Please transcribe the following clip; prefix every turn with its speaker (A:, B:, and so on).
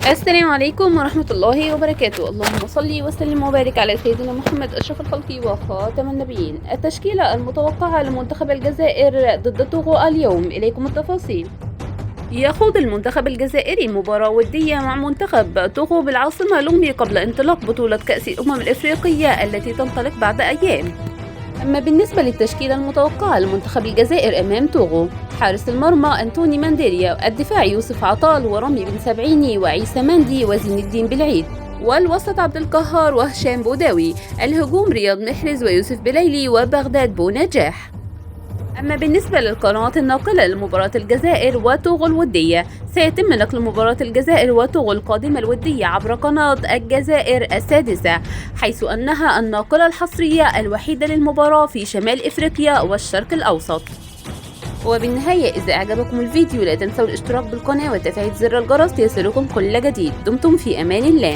A: السلام عليكم ورحمة الله وبركاته. اللهم صل وسلم وبارك على سيدنا محمد أشرف الخلق وخاتم النبيين. التشكيلة المتوقعة لمنتخب الجزائر ضد توغو اليوم، إليكم التفاصيل. يخوض المنتخب الجزائري مباراة ودية مع منتخب توغو بالعاصمة لومي قبل انطلاق بطولة كأس الأمم الإفريقية التي تنطلق بعد أيام. أما بالنسبة للتشكيلة المتوقعة لمنتخب الجزائر أمام توغو: حارس المرمى أنتوني مانديريا، الدفاع يوسف عطال ورامي بن سبعيني وعيسى مندي وزين الدين بالعيد، والوسط عبد القهار وهشام بوداوي، الهجوم رياض محرز ويوسف بليلي وبغداد بونجاح. أما بالنسبة للقنوات الناقلة لمباراة الجزائر وتوغو الودية، سيتم نقل مباراة الجزائر وتوغو القادمة الودية عبر قناة الجزائر السادسة، حيث أنها الناقلة الحصرية الوحيدة للمباراة في شمال إفريقيا والشرق الأوسط. وبالنهاية، إذا أعجبكم الفيديو لا تنسوا الاشتراك بالقناة وتفعيل زر الجرس ليصلكم كل جديد. دمتم في أمان الله.